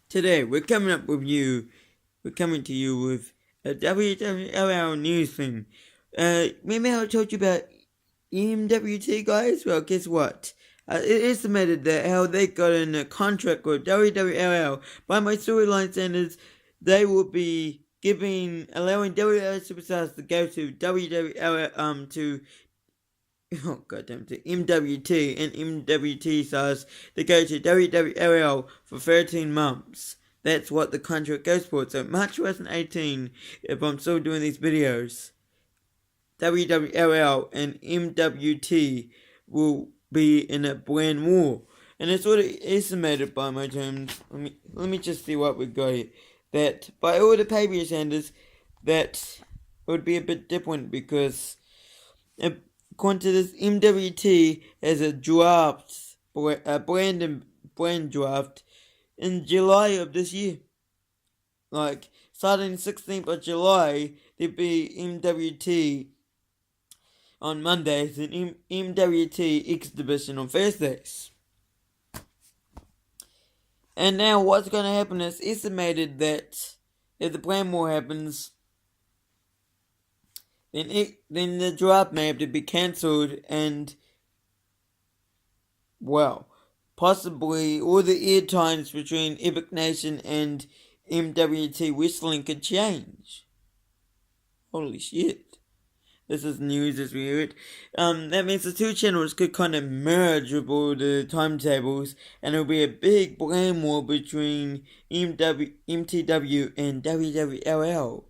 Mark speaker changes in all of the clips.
Speaker 1: Today we're coming to you with a wwll news thing. Remember how I told you about MWT guys? Well, guess what? It estimated that how they got in a contract with wwll. By my storyline standards, they will be allowing WWL superstars to go to wwll to MWT and MWT stars to go to wwll for 13 months. That's what the contract goes for. So March 2018, if I'm still doing these videos, wwll and MWT will be in a brand war. And it's sort of estimated by my terms. Let me just see what we got here. That by all the pay-per-view standards, that would be a bit different because according to this, MWT has a brand draft in July of this year. Like, starting 16th of July, there'd be MWT on Mondays and MWT exhibition on Thursdays. And now what's going to happen is estimated that if the brand war happens, then the draft may have to be cancelled and, well, possibly all the air times between Epic Nation and MWT Wrestling could change. Holy shit. This is news as we hear it. That means the two channels could kind of merge with all the timetables, and it'll be a big brand war between MTW and wwll,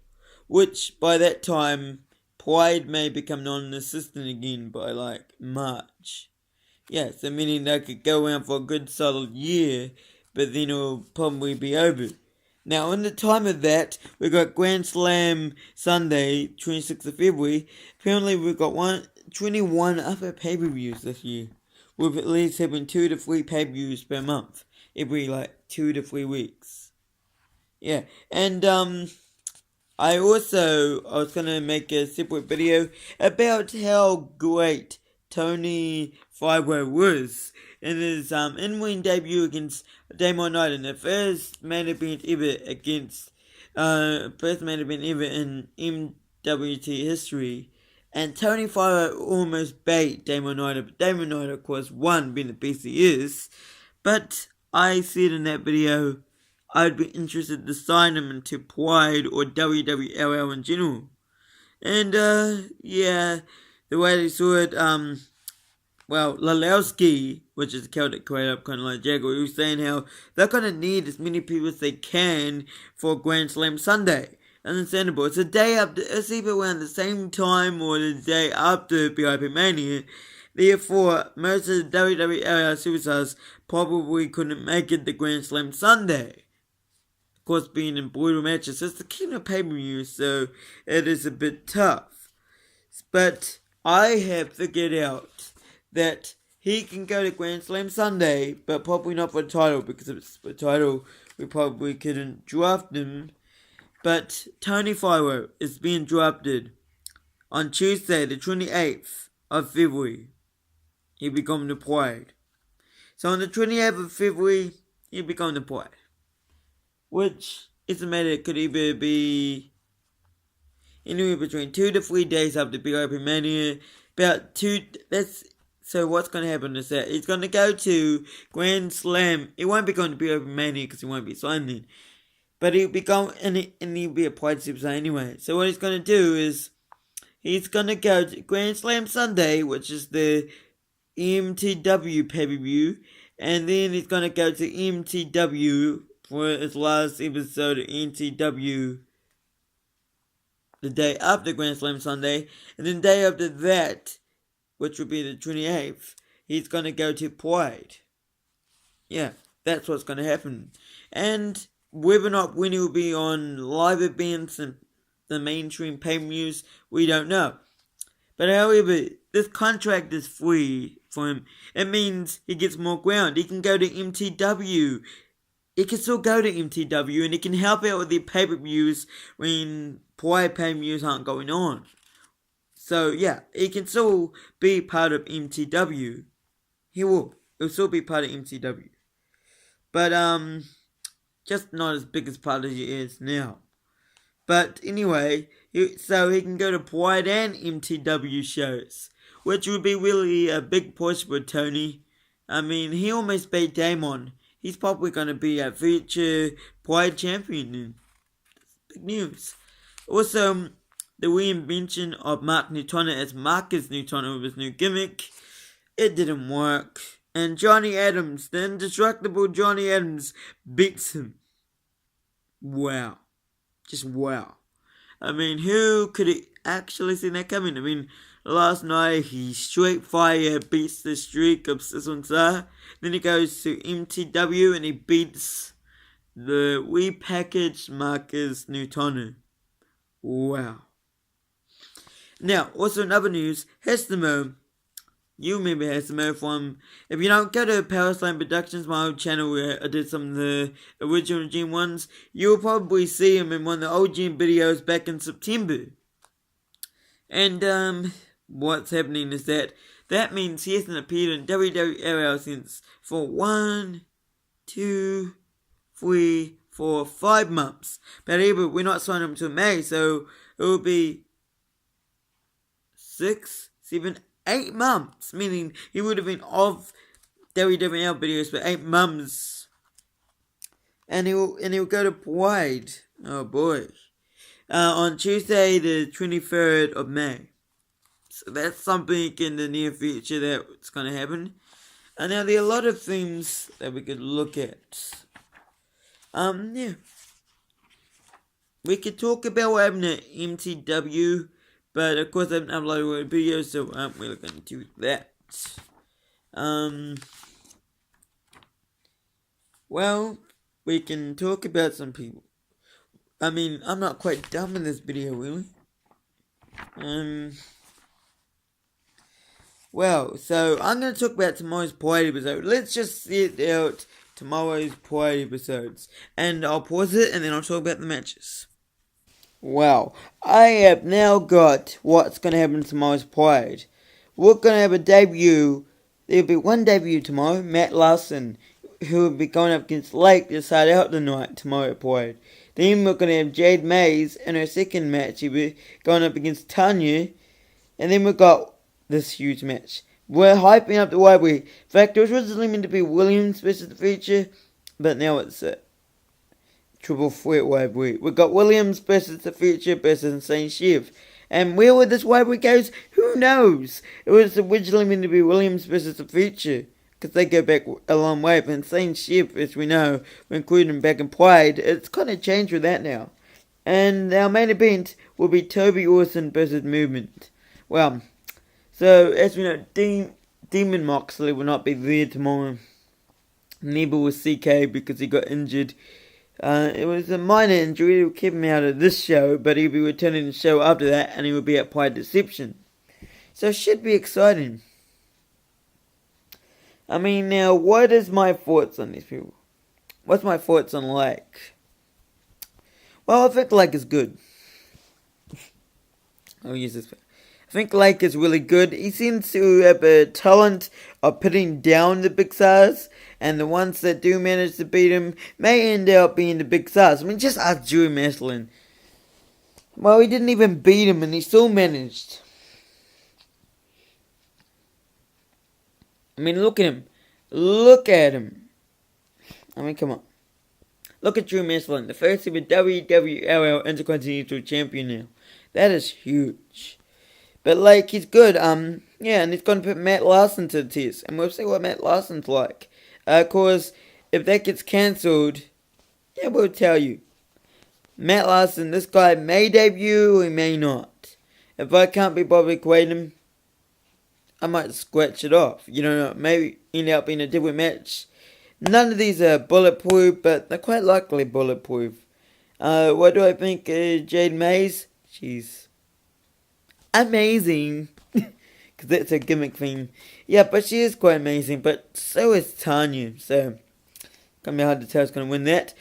Speaker 1: which by that time, Pride may become non-existent again by like March. Yeah, so meaning they could go around for a good solid year, but then it'll probably be over. Now, in the time of that, we got Grand Slam Sunday, 26th of February. Apparently, we've got 21 other pay-per-views this year, with at least having 2 to 3 pay-per-views per month, every 2 to 3 weeks. Yeah, and I was gonna make a separate video about how great Tony Fibo was in his in-ring debut against Damon Knight in the first main event ever in MWT history. And Tony Fibo almost beat Damon Knight, but Damon Knight of course won, being the beast he is. But I said in that video I'd be interested to sign him into Pride or wwll in general. And yeah, the way they saw it, Lalowski, which is a Celtic creator, kind of like Jaguar, he was saying how they're going to need as many people as they can for Grand Slam Sunday. Understandable. It's a day after, it's either around the same time or the day after BIP Mania. Therefore, most of the wwll superstars probably couldn't make it to Grand Slam Sunday. Of course, being in brutal matches, it's the king of pay-per-view, so it is a bit tough. But I have figured out that he can go to Grand Slam Sunday, but probably not for the title, because if it's for the title, we probably couldn't draft him. But Tony Fibo is being drafted on Tuesday, the 28th of February. He'll be going to Pride. So on the 28th of February, he'll be going to Pride. Which estimated could either be anywhere between 2 to 3 days after Big Open Mania. So what's going to happen is that he's going to go to Grand Slam. He won't be going to Big Open Mania because he won't be signed then. But he'll be going, and he'll be a Pride superstar anyway. So what he's going to do is, he's going to go to Grand Slam Sunday, which is the MTW pay-per-view. And then he's going to go to MTW for his last episode of MTW the day after Grand Slam Sunday. And then the day after that, which will be the 28th, he's going to go to Pride. Yeah, that's what's going to happen. And whether or not Winnie will be on live events and the mainstream pay-per-views, we don't know. But however, this contract is free for him. It means he gets more ground. He can go to MTW. He can still go to MTW and he can help out with the pay-per-views when Pride pay-per-views aren't going on. So yeah, he can still be part of MTW. He'll still be part of MTW. But just not as big as part as he is now. But anyway, so he can go to Pride and MTW shows, which would be really a big push for Tony. I mean, he almost beat Damon. He's probably going to be a future Pride champion. Big news. Also, the reinvention of Mark Newtona as Marcus Newtona with his new gimmick. It didn't work. And Johnny Adams, the indestructible Johnny Adams, beats him. Wow. Just wow. I mean, who could have actually seen that coming? I mean, last night he straight fire beats the streak of Sizzle Star. Then he goes to MTW and he beats the repackaged Marcus Newtona. Wow. Now, also in other news, Hestamo. You remember Hestamo from, if you don't go to Power Slam Productions, my old channel where I did some of the original Gym ones, you'll probably see him in one of the old Gym videos back in September. And, what's happening is that means he hasn't appeared in WWL since for 1, 2, 3, 4, 5 months. But even we're not signing him till May, so it will be 6, 7, 8 months, meaning he would have been off WWL videos for 8 months. And he'll go to Pride. Oh boy. On Tuesday the 23rd of May. So that's something in the near future that's going to happen. And now there are a lot of things that we could look at. Yeah. We could talk about what happened at MTW. But of course I haven't uploaded a video, so I'm really going to do that. Well, we can talk about some people. I mean, I'm not quite done with this video, really. Well, so I'm going to talk about tomorrow's Pride episode. Let's just set out tomorrow's Pride episodes. And I'll pause it and then I'll talk about the matches. Well, I have now got what's going to happen tomorrow's Pride. We're going to have a debut. There'll be one debut tomorrow, Matt Larson, who will be going up against Lake to start out the night tomorrow at Pride. Then we're going to have Jade Mays in her second match. She'll be going up against Tanya. And then we've got this huge match. We're hyping up the rivalry. In fact, it was originally meant to be Williams versus the Future, but now it's triple threat rivalry. We've got Williams versus the Future versus Insane Chef. And where would this rivalry goes? Who knows? It was originally meant to be Williams versus the Future, because they go back a long way. But Insane Chef, as we know, we're including him back in Pride. It's kind of changed with that now. And our main event will be Toby Orson versus Movement. Well, so as we know, Demon Moxley will not be there tomorrow. Neither will CK because he got injured. It was a minor injury. It will keep him out of this show, but he'll be returning to the show after that, and he will be at Pride Deception. So it should be exciting. I mean, now, what is my thoughts on these people? What's my thoughts on Lake? Well, I think Lake is good. I'll use this. I think Lake is really good. He seems to have a talent of putting down the big stars, and the ones that do manage to beat him may end up being the big stars. I mean, just ask Drew Maslin. Well, he didn't even beat him, and he still managed. I mean, look at him. Look at him. I mean, come on. Look at Drew Maslin, the first ever WWL Intercontinental Champion now. That is huge. But, like, he's good. Yeah, and he's going to put Matt Larson to the test. And we'll see what Matt Larson's like. Of course, if that gets cancelled, yeah, we'll tell you. Matt Larson, this guy may debut or he may not. If I can't be bothered equating him, I might scratch it off. You know, maybe end up in a different match. None of these are bulletproof, but they're quite likely bulletproof. What do I think? Jade Mays? She's amazing. Because that's a gimmick thing. Yeah, but she is quite amazing. But so is Tanya. So, gonna be hard to tell who's gonna win that.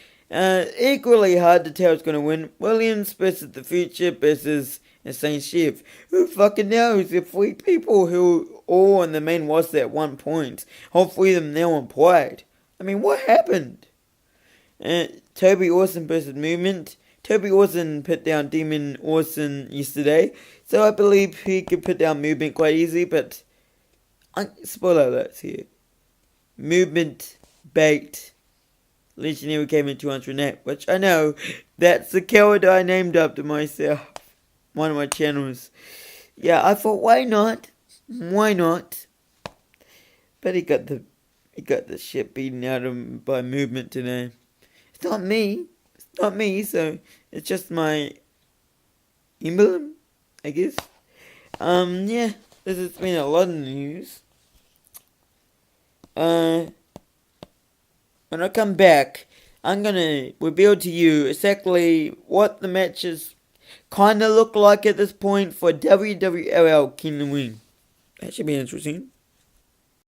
Speaker 1: Equally hard to tell who's gonna win. Williams versus the Future versus Insane Chef. Who fucking knows? The 3 people who all on the main roster at one point. All 3 of them now on Pride. I mean, what happened? Toby Awesome versus Movement. Toby Awesome put down Demon Awesome yesterday, so I believe he could put down Movement quite easily, but spoiler alerts here. Movement bait Legendary came in 208, which I know that's the character I named after myself. One of my channels. Yeah, I thought, why not? Why not? But he got the shit beaten out of him by Movement today. It's not me. So it's just my emblem, I guess. Yeah, this has been a lot of news. When I come back, I'm gonna reveal to you exactly what the matches kinda look like at this point for wwll Kingdom Wing. That should be interesting.